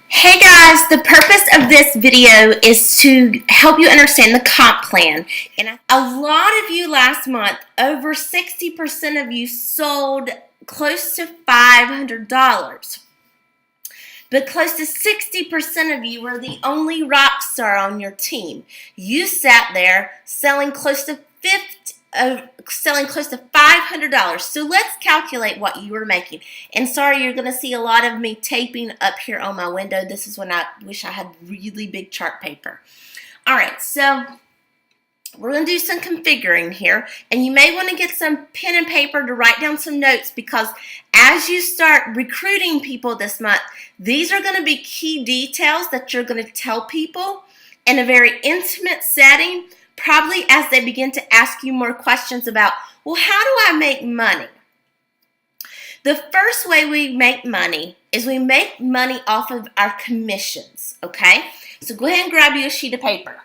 Hey guys, the purpose of this video is to help you understand the comp plan. And a lot of you last month, over 60% of you sold close to $500. But close to 60% of you were the only rock star on your team. You sat there selling close to $500. So let's calculate what you were making. And sorry, you're going to see a lot of me taping up here on my window. This is when I wish I had really big chart paper. All right, so we're going to do some configuring here, and you may want to get some pen and paper to write down some notes, because as you start recruiting people this month, these are going to be key details that you're going to tell people in a very intimate setting, probably as they begin to ask you more questions about, well, how do I make money? The first way we make money is we make money off of our commissions, okay? So go ahead and grab you a sheet of paper.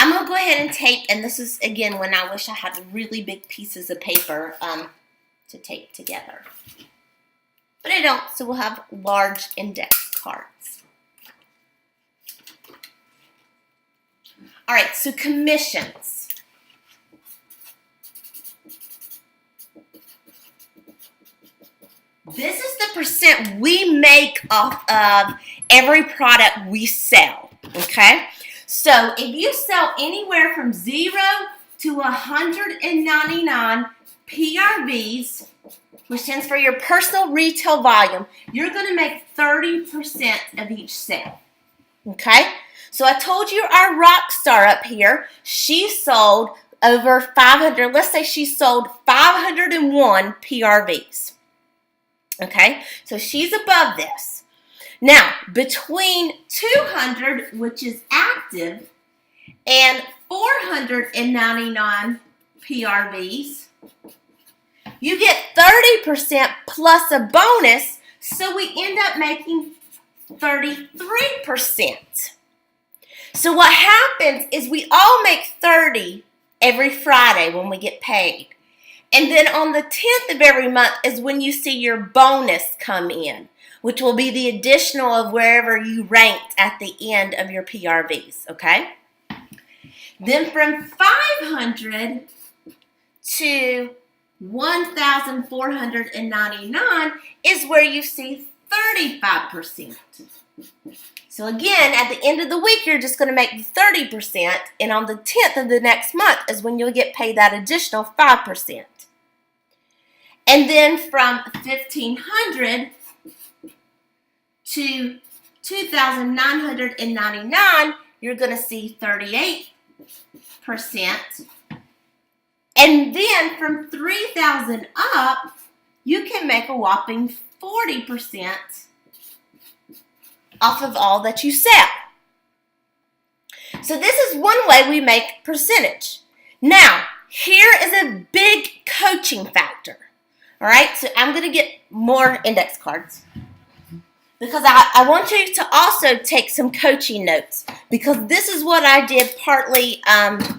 I'm going to go ahead and tape, and this is, again, when I wish I had really big pieces of paper to tape together. But I don't, so we'll have large index cards. All right, so commissions. This is the percent we make off of every product we sell, okay? So if you sell anywhere from 0 to 199 PRVs, which stands for your personal retail volume, you're going to make 30% of each sale, okay? So I told you our rock star up here, she sold over 500, let's say she sold 501 PRVs, okay? So she's above this. Now, between 200, which is active, and 499 PRVs, you get 30% plus a bonus, so we end up making 33%. So what happens is we all make 30 every Friday when we get paid. And then on the 10th of every month is when you see your bonus come in, which will be the additional of wherever you ranked at the end of your PRVs, okay? Then from 500 to 1,499 is where you see 35%. So again, at the end of the week, you're just going to make 30%, and on the 10th of the next month is when you'll get paid that additional 5%. And then from 1,500 to 2,999, you're going to see 38%. And then from 3,000 up, you can make a whopping 40% off of all that you sell. So this is one way we make percentage. Now, here is a big coaching factor. All right, so I'm going to get more index cards, because I want you to also take some coaching notes, because this is what I did partly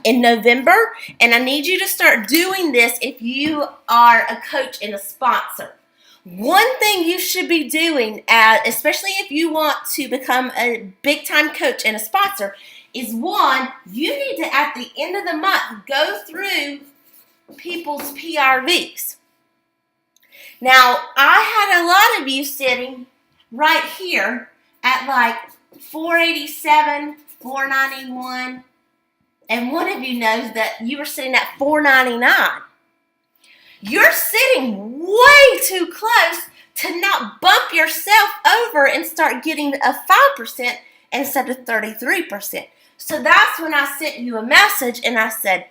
in November, and I need you to start doing this if you are a coach and a sponsor. One thing you should be doing, especially if you want to become a big-time coach and a sponsor, is one, you need to, at the end of the month, go through people's PRVs. Now, I had a lot of you sitting right here at like 487, 491, and one of you knows that you were sitting at 499. You're sitting way too close to not bump yourself over and start getting a 5% instead of 33%. So that's when I sent you a message and I said,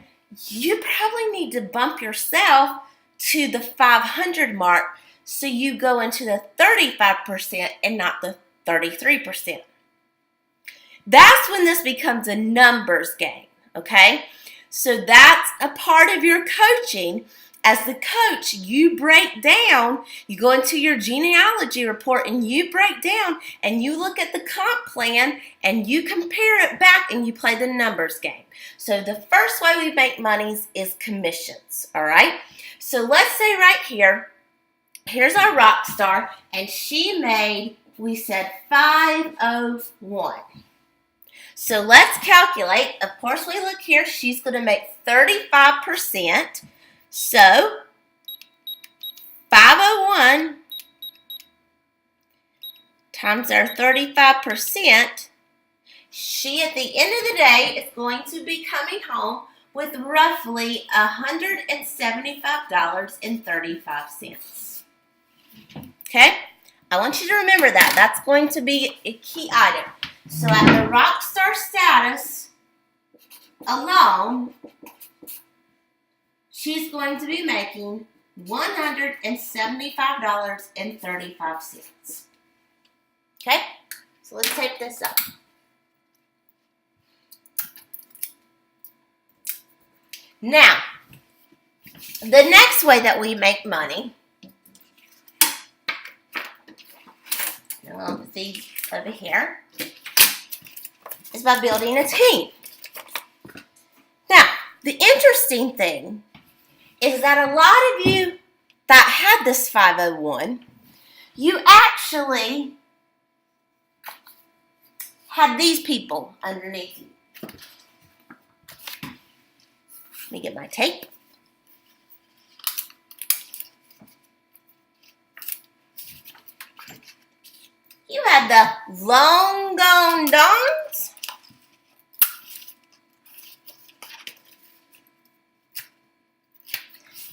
you probably need to bump yourself to the 500 mark, so you go into the 35% and not the 33%. That's when this becomes a numbers game, okay? So that's a part of your coaching. As the coach, you break down, you go into your genealogy report and you break down and you look at the comp plan and you compare it back and you play the numbers game. So the first way we make monies is commissions, all right? So let's say right here, here's our rock star, and she made, we said, 501. So let's calculate. Of course, we look here. She's going to make 35%. So 501 times our 35%. She, at the end of the day, is going to be coming home with roughly $175.35. Okay? I want you to remember that. That's going to be a key item. So at the rock star status alone, she's going to be making $175.35. Okay? So let's tape this up. Now, the next way that we make money, see over here, is by building a team. Now, the interesting thing is that a lot of you that had this 501, you actually had these people underneath you. Let me get my tape. You had the long gone Dons.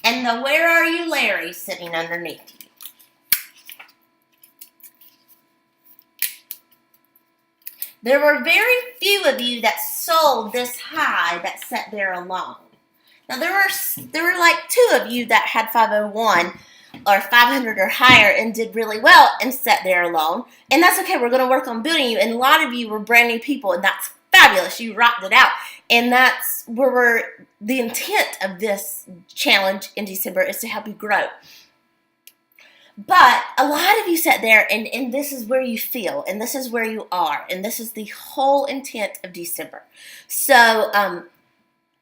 And the where are you Larry sitting underneath you. There were very few of you that sold this high that sat there alone. Now there were like 2 of you that had 501 or 500 or higher and did really well and sat there alone. And that's okay. We're going to work on building you. And a lot of you were brand new people, and that's fabulous. You rocked it out. And that's where the intent of this challenge in December is to help you grow. But a lot of you sat there, and this is where you feel, and this is where you are, and this is the whole intent of December. So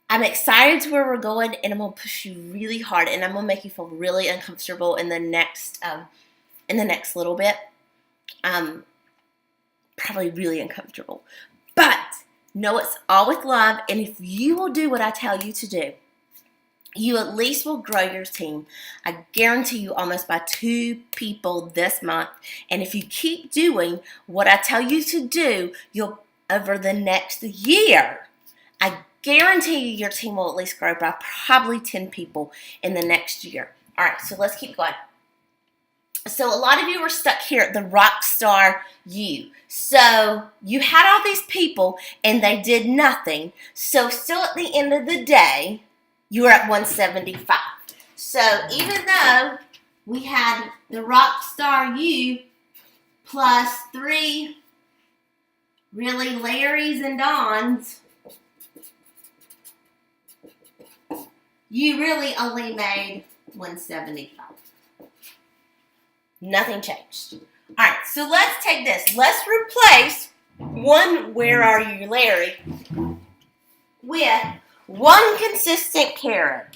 I'm excited to where we're going, and I'm going to push you really hard, and I'm going to make you feel really uncomfortable in the next little bit. Probably really uncomfortable. But know it's all with love, and if you will do what I tell you to do, you at least will grow your team. I guarantee you almost by 2 people this month. And if you keep doing what I tell you to do, you'll, over the next year, I guarantee you your team will at least grow by probably 10 people in the next year. All right, so let's keep going. So a lot of you were stuck here at the rock star you. So you had all these people and they did nothing. So still at the end of the day, you were at 175. So even though we had the rock star you plus 3 really Larrys and Dons, you really only made 175. Nothing changed. All right, so let's take this. Let's replace one where are you Larry with one consistent Karen.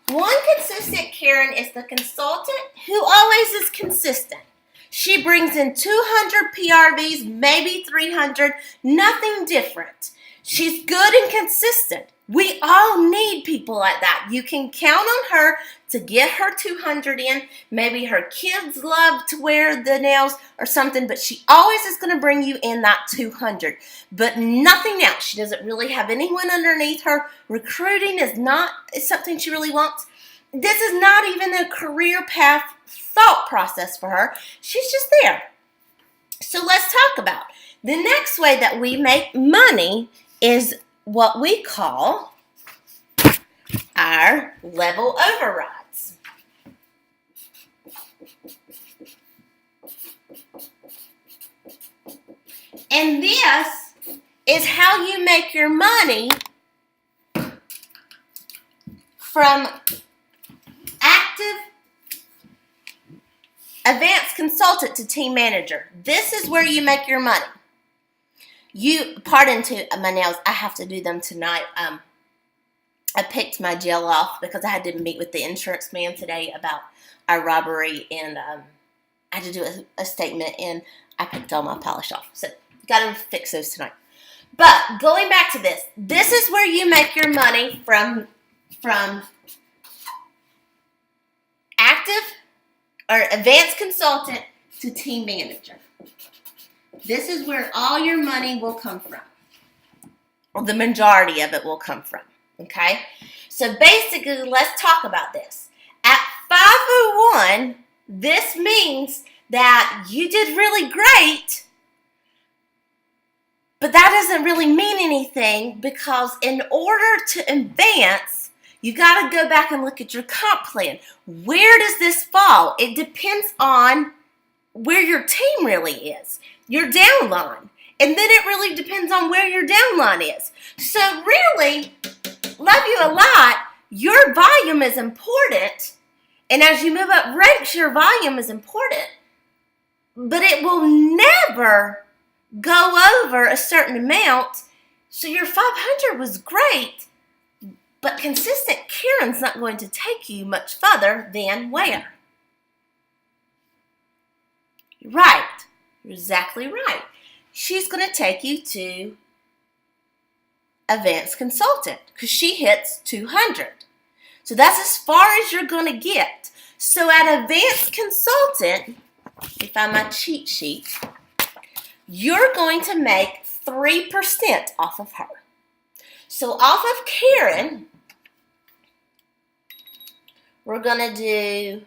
One consistent Karen is the consultant who always is consistent. She brings in 200 PRVs, maybe 300, nothing different. She's good and consistent. We all need people like that. You can count on her to get her 200 in. Maybe her kids love to wear the nails or something, but she always is going to bring you in that 200. But nothing else. She doesn't really have anyone underneath her. Recruiting is not something she really wants. This is not even a career path thought process for her. She's just there. So let's talk about the next way that we make money is what we call our level overrides. And this is how you make your money from active advanced consultant to team manager. This is where you make your money. Pardon to my nails, I have to do them tonight. I picked my gel off because I had to meet with the insurance man today about our robbery, and I had to do a statement, and I picked all my polish off. So got to fix those tonight. But going back to this is where you make your money from active or advanced consultant to team manager. This is where all your money will come from. Or the majority of it will come from. Okay? So basically, let's talk about this. At 501, this means that you did really great, but that doesn't really mean anything, because in order to advance, you got to go back and look at your comp plan. Where does this fall? It depends on where your team really is, your downline. And then it really depends on where your downline is. So really, love you a lot, your volume is important. And as you move up ranks, your volume is important. But it will never go over a certain amount. So your 500 was great, but consistent Karen's not going to take you much further than where? You're right. You're exactly right. She's going to take you to advanced consultant because she hits 200. So that's as far as you're going to get. So at advanced consultant, let me find my cheat sheet, you're going to make 3% off of her. So off of Karen, we're going to do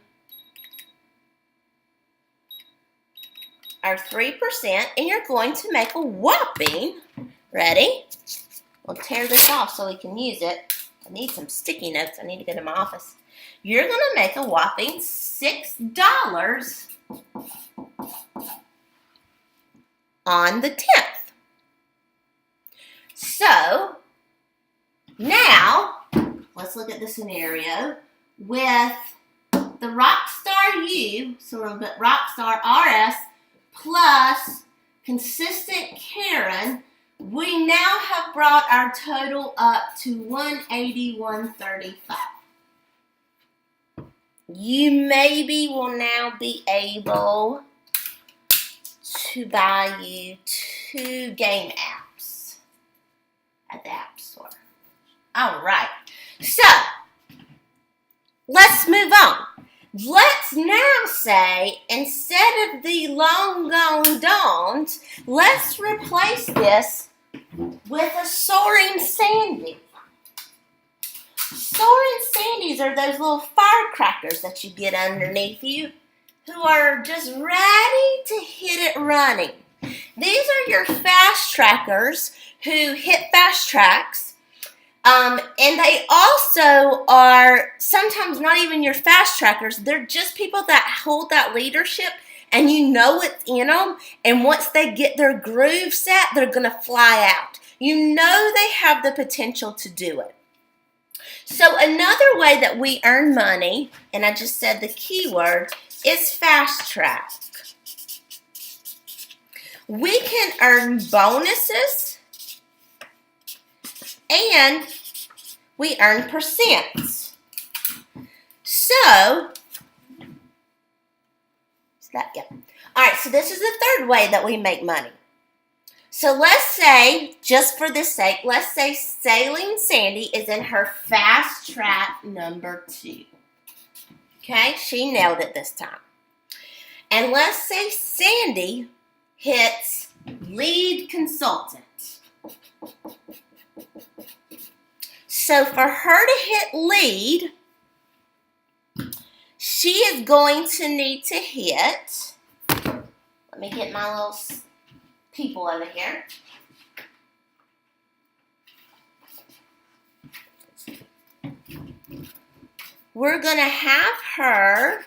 our 3%, and you're going to make a whopping, ready? We'll tear this off so we can use it. I need some sticky notes. I need to go to my office. You're going to make a whopping $6 on the 10th. So, now, let's look at the scenario with the Rockstar U, so we'll put Rockstar RS plus consistent Karen. We now have brought our total up to $181.35. You maybe will now be able to buy you 2 game apps at the App Store. All right. So, let's move on. Let's now say, instead of the long gone don't, let's replace this with a Soaring Sandy. Soaring Sandies are those little firecrackers that you get underneath you who are just ready to hit it running. These are your fast trackers who hit fast tracks. And they also are sometimes not even your fast trackers. They're just people that hold that leadership, and you know what's in them. And once they get their groove set, they're going to fly out. You know they have the potential to do it. So another way that we earn money, and I just said the keyword, is fast track. We can earn bonuses, and we earn percents. So, yeah. All right, so this is the third way that we make money. So let's say, just for this sake, let's say Sailing Sandy is in her fast track number 2. Okay, she nailed it this time. And let's say Sandy hits lead consultant. So for her to hit lead, she is going to need to hit, let me get my little people over here. We're going to have her,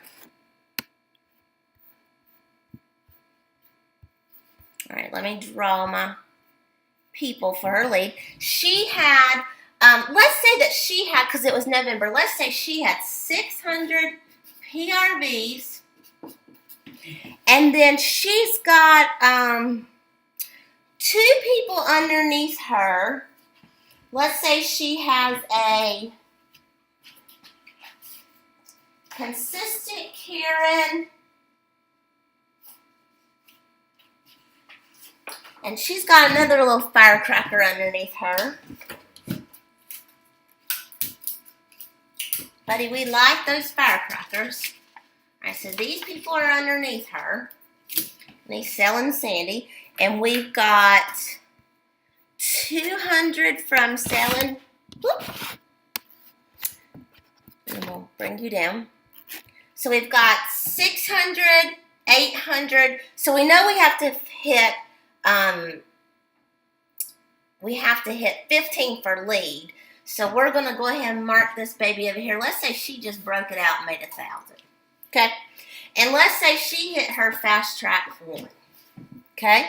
all right, let me draw my people for her lead. She had, let's say that she had, because it was November, let's say she had 600 PRVs, and then she's got 2 people underneath her let's say she has a consistent Karen, and she's got another little firecracker underneath her. Buddy, we like those firecrackers. All right, so these people are underneath her. And he's selling Sandy. And we've got 200 from selling. Whoop. And we'll bring you down. So we've got 600, 800. So we know we have to hit 15 for lead. So we're going to go ahead and mark this baby over here. Let's say she just broke it out and made 1,000. Okay? And let's say she hit her fast track 1. Okay?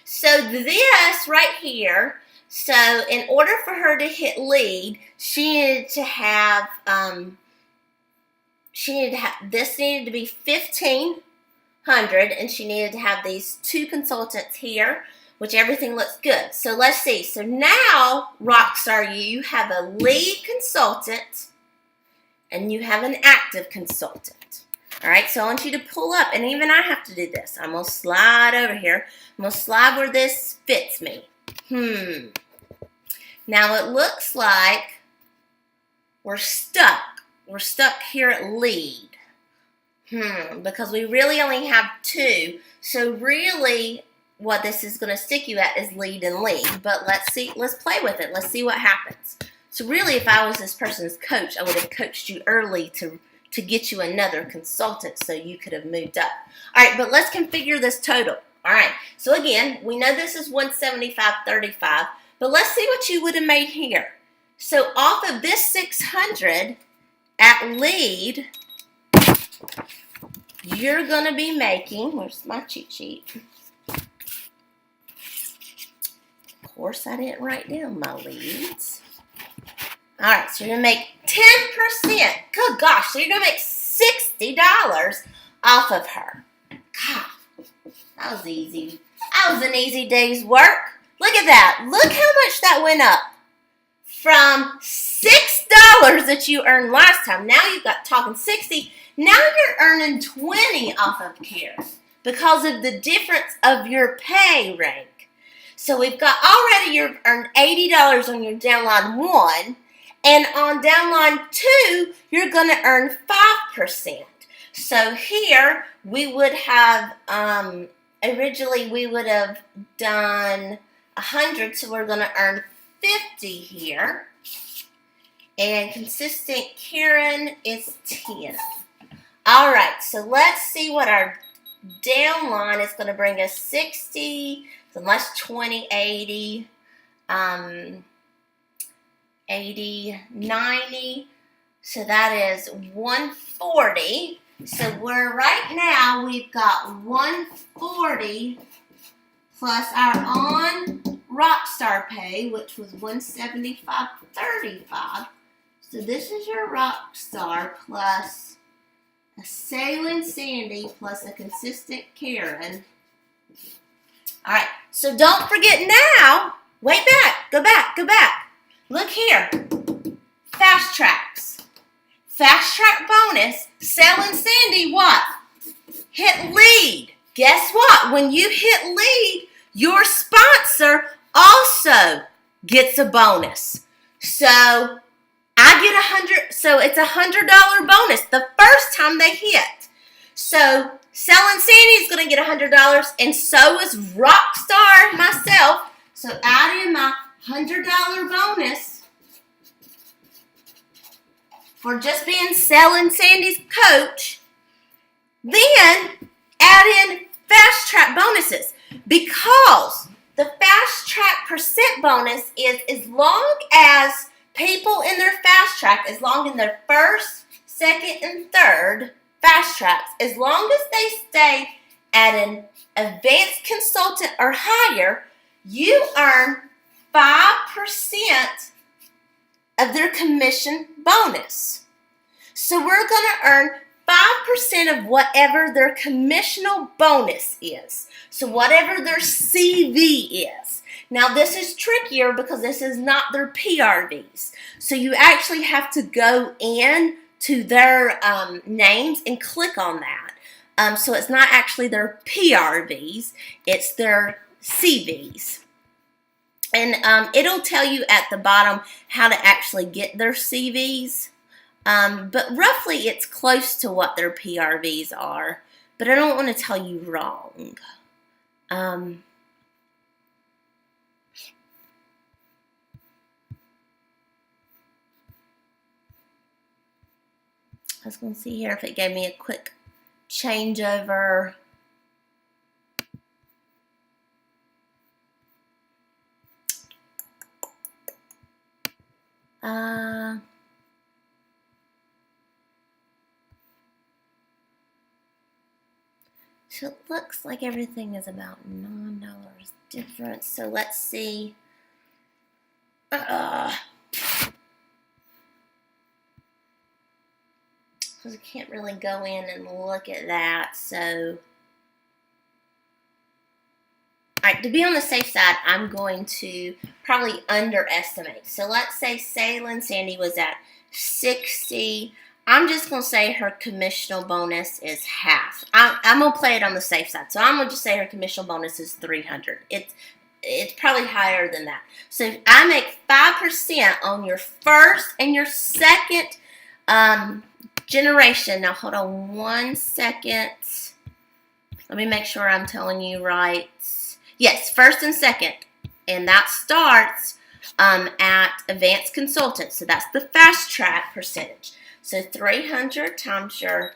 So this right here, so in order for her to hit lead, she needed to have, this needed to be 1,500, and she needed to have these 2 consultants here, which everything looks good. So let's see. So now, Rockstar, you have a lead consultant and you have an active consultant. All right, so I want you to pull up, and even I have to do this. I'm going to slide over here. I'm going to slide where this fits me. Now it looks like we're stuck. We're stuck here at lead. Because we really only have 2. So really, what this is going to stick you at is lead and lead. But let's play with it. Let's see what happens. So really, if I was this person's coach, I would have coached you early to get you another consultant so you could have moved up. All right, but let's configure this total. All right, so again, we know this is 175.35, but let's see what you would have made here. So off of this 600 at lead, you're going to be making, where's my cheat sheet? Of course, I didn't write down my leads. All right, so you're going to make 10%. Good gosh, so you're going to make $60 off of her. God, that was easy. That was an easy day's work. Look at that. Look how much that went up. From $6 that you earned last time, now you've got talking 60. Now you're earning 20 off of Karen because of the difference of your pay rank. So we've got already you've earned $80 on your downline 1, and on downline 2, you're going to earn 5%. So here we would have originally we would have done 100, so we're going to earn 50 here. And consistent Karen is 10. All right, so let's see what our downline is going to bring us. 60, so that's 20, 80, 80, 90. So that is 140. So we're right now, we've got 140 plus our on Rockstar pay, which was 175.35. So this is your Rockstar plus a Sailing Sandy plus a consistent Karen. All right, so don't forget now, wait back, go back. Look here, fast tracks. Fast track bonus, Sailing Sandy, what? Hit lead. Guess what? When you hit lead, your sponsor also gets a bonus. So I get 100, so it's $100 bonus the first time they hit. So Sailing Sandy is going to get $100, and so is Rockstar myself. So add in my $100 bonus for just being Sailing Sandy's coach. Then add in fast track bonuses, because the fast track percent bonus is as long as people in their fast track, as long in their first, second, and third fast tracks, as long as they stay at an advanced consultant or higher, you earn 5% of their commission bonus. So we're going to earn 5% of whatever their commissional bonus is. So whatever their CV is. Now this is trickier because this is not their PRVs. So you actually have to go in to their names and click on that. So it's not actually their PRVs, it's their CVs. And it'll tell you at the bottom how to actually get their CVs. But roughly it's close to what their PRVs are. But I don't want to tell you wrong. I was going to see here if it gave me a quick changeover. So it looks like everything is about $9 difference. So let's see. Because I can't really go in and look at that. So, alright, to be on the safe side, I'm going to probably underestimate. So let's say Salem Sandy was at 60. I'm just going to say her commissional bonus is half. I'm going to play it on the safe side. So I'm going to just say her commissional bonus is 300. It's probably higher than that. So I make 5% on your first and your second generation. Now hold on 1 second. Let me make sure I'm telling you right. Yes, first and second. And that starts at advanced consultant. So that's the fast track percentage. So 300 times your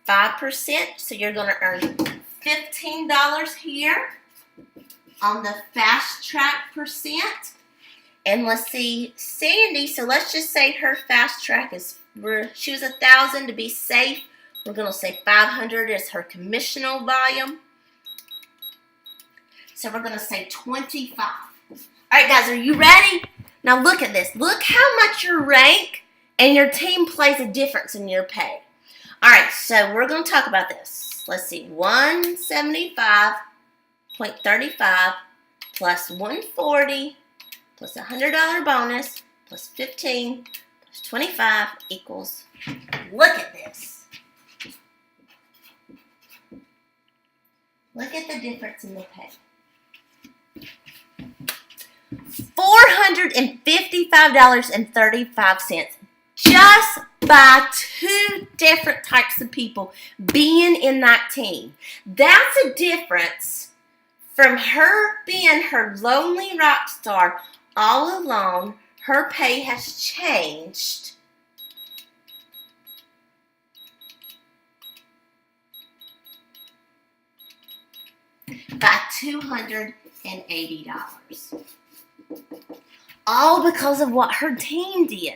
5%. So you're going to earn $15 here on the fast track percent. And let's see, Sandy, so let's just say her fast track is, she was 1,000 to be safe. We're going to say 500 is her commissional volume. So we're going to say 25. All right, guys, are you ready? Now look at this. Look how much your rank and your team plays a difference in your pay. All right, so we're going to talk about this. Let's see, 175.35 plus 140 plus $100 bonus plus 15 plus 25 equals, look at this. Look at the difference in the pay. $455.35 just by two different types of people being in that team. That's a difference from her being her lonely rock star all alone. Her pay has changed by $280. All because of what her team did.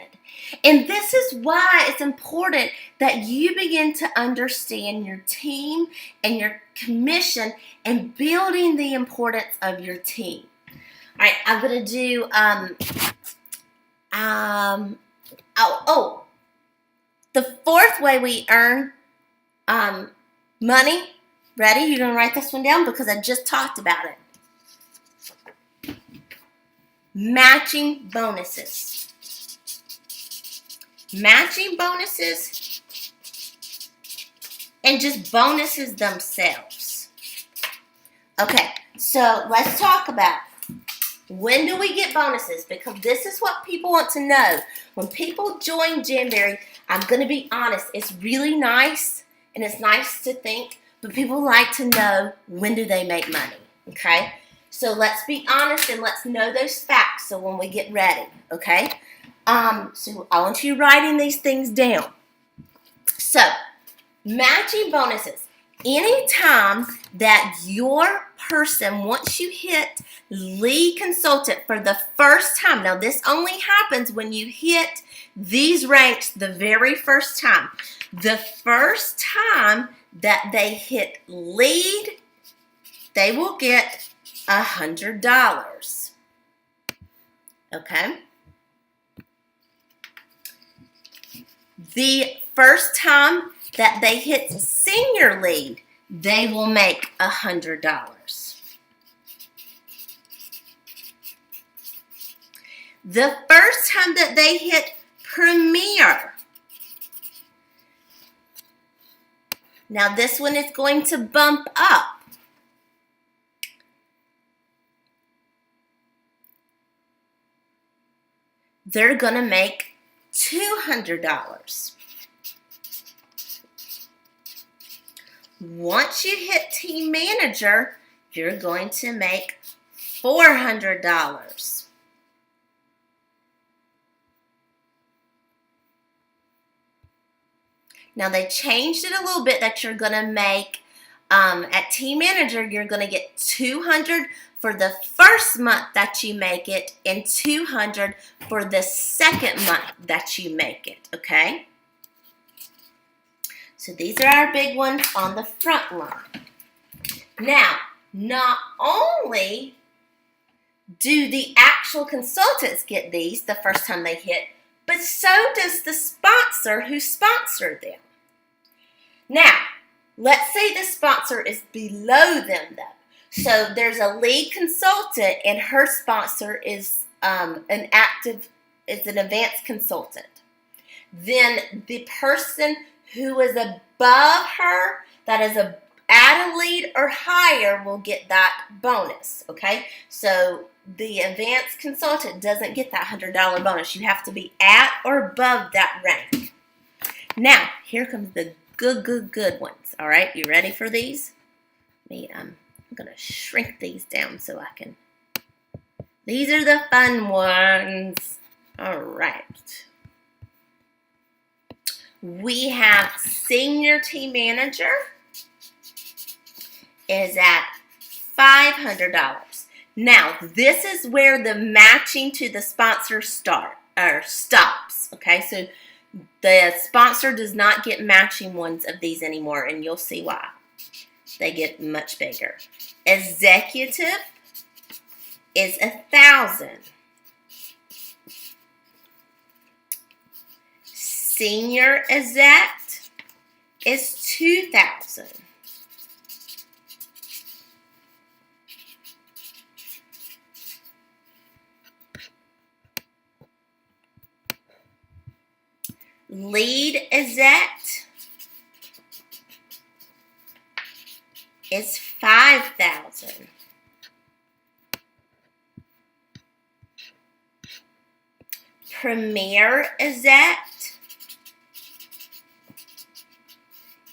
And this is why it's important that you begin to understand your team and your commission and building the importance of your team. All right, I'm going to do, the fourth way we earn money. Ready? You're going to write this one down because I just talked about it. Matching bonuses. Matching bonuses and just bonuses themselves. Okay, so let's talk about when do we get bonuses, because this is what people want to know. When people join Jamberry, I'm going to be honest, it's really nice and it's nice to think, but people like to know when do they make money, okay? So let's be honest and let's know those facts so when we get ready, okay? So I want you writing these things down. So, matching bonuses. Anytime that your person, once you hit lead consultant for the first time, now this only happens when you hit these ranks the very first time. The first time that they hit lead, they will get $100. Okay? The first time that they hit senior lead, they will make $100. The first time that they hit premier, now this one is going to bump up. They're going to make $200. Once you hit team manager, you're going to make $400. Now they changed it a little bit that you're going to make, at team manager, you're going to get $200 for the first month that you make it and $200 for the second month that you make it, okay? So these are our big ones on the front line. Now, not only do the actual consultants get these the first time they hit, but so does the sponsor who sponsored them. Now, let's say the sponsor is below them though. So there's a lead consultant and her sponsor is an advanced consultant. Then the person who is above her, that is at a lead or higher, will get that bonus, okay? So the advanced consultant doesn't get that $100 bonus. You have to be at or above that rank. Now, here comes the good ones, all right? You ready for these? I'm going to shrink these down so I can. These are the fun ones. All right. We have senior team manager is at $500. Now, this is where the matching to the sponsor stops. Okay, so the sponsor does not get matching ones of these anymore, and you'll see why. They get much bigger. Executive is $1,000. Senior exec is $2,000. Lead exec is $5,000. Premier exec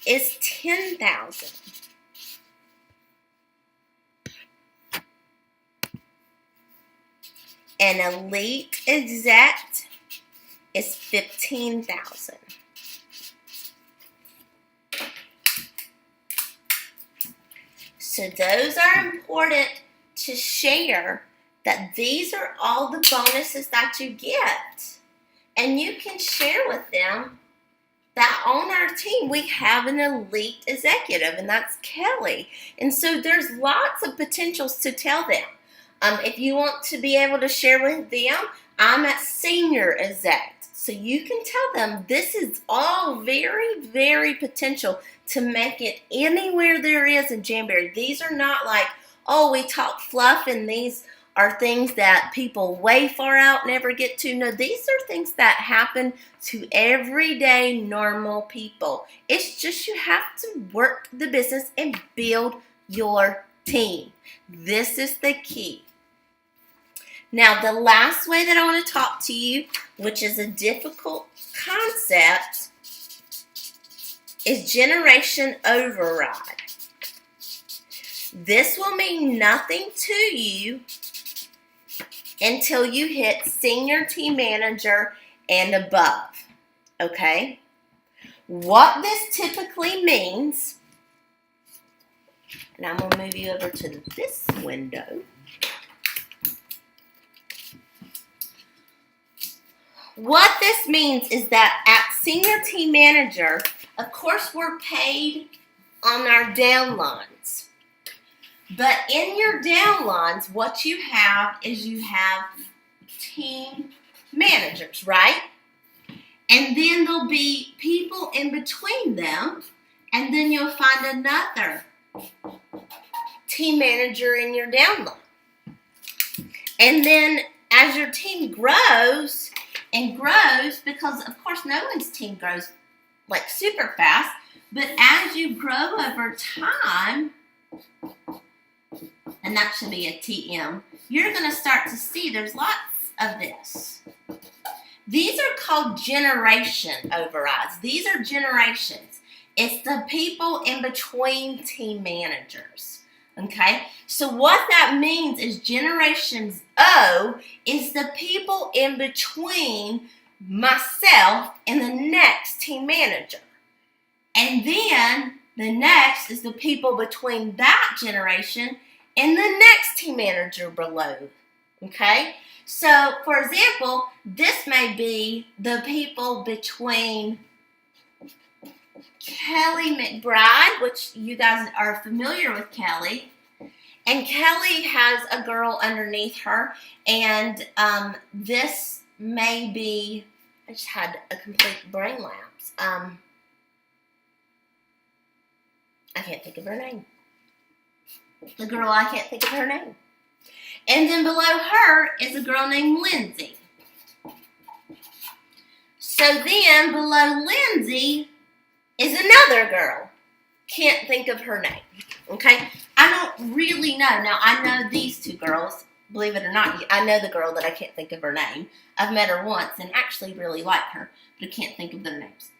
is $10,000. An elite exec is $15,000. So those are important to share, that these are all the bonuses that you get. And you can share with them that on our team we have an elite executive, and that's Kelly. And so there's lots of potentials to tell them. If you want to be able to share with them, I'm at senior exec. So you can tell them this is all very, very potential to make it anywhere there is in Jamberry. These are not like, oh, we talk fluff and these are things that people way far out never get to. No, these are things that happen to everyday normal people. It's just you have to work the business and build your team. This is the key. Now, the last way that I want to talk to you, which is a difficult concept, is generation override. This will mean nothing to you until you hit senior team manager and above, okay? What this typically means, and I'm going to move you over to this window. What this means is that at senior team manager, of course, we're paid on our downlines. But in your downlines, what you have is you have team managers, right? And then there'll be people in between them, and then you'll find another team manager in your downline. And then as your team grows and grows, because of course no one's team grows like super fast, but as you grow over time, and that should be a TM, you're going to start to see there's lots of this. These are called generation overrides. These are generations. It's the people in between team managers. Okay? So what that means is generations O is the people in between myself and the next team manager. And then the next is the people between that generation and the next team manager below. Okay? So, for example, this may be the people between Kelly McBride, which you guys are familiar with Kelly, and Kelly has a girl underneath her, and this may be, I just had a complete brain lapse. I can't think of her name. The girl, I can't think of her name. And then below her is a girl named Lindsay. So then below Lindsay is another girl. Can't think of her name. Okay? I don't really know. Now, I know these two girls. Believe it or not, I know the girl that I can't think of her name. I've met her once and actually really like her, but I can't think of their names.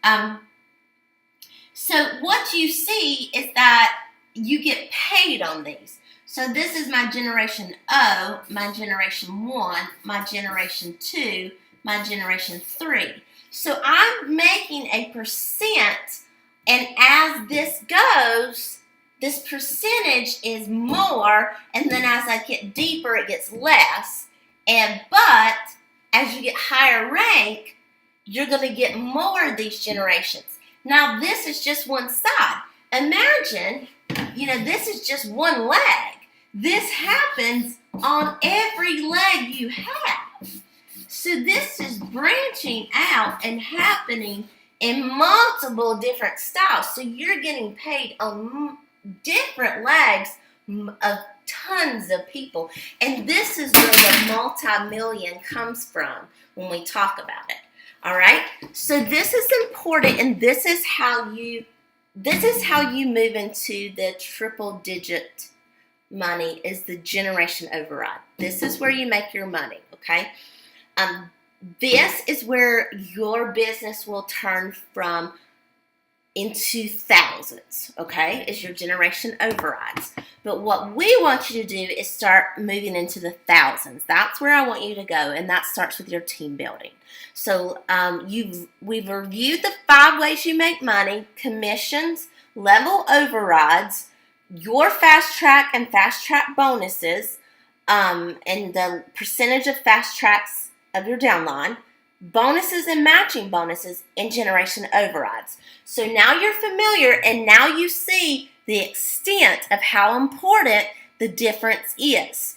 So what you see is that you get paid on these. So this is my generation O, my generation 1, my generation 2, my generation 3. So I'm making a percent, and as this goes, this percentage is more, and then as I get deeper, it gets less. But as you get higher rank, you're going to get more of these generations. Now, this is just one side. Imagine, this is just one leg. This happens on every leg you have. So this is branching out and happening in multiple different styles. So you're getting paid on different legs of tons of people. And this is where the multi-million comes from when we talk about it. All right? So this is important, and this is how you move into the triple digit money, is the generation override. This is where you make your money, okay? This is where your business will turn from into thousands, okay? Is your generation overrides. But what we want you to do is start moving into the thousands. That's where I want you to go, and that starts with your team building. So we've reviewed the 5 ways you make money: commissions, level overrides, your fast track and fast track bonuses, and the percentage of fast tracks of your downline, bonuses and matching bonuses, and generation overrides. So now you're familiar, and now you see the extent of how important the difference is.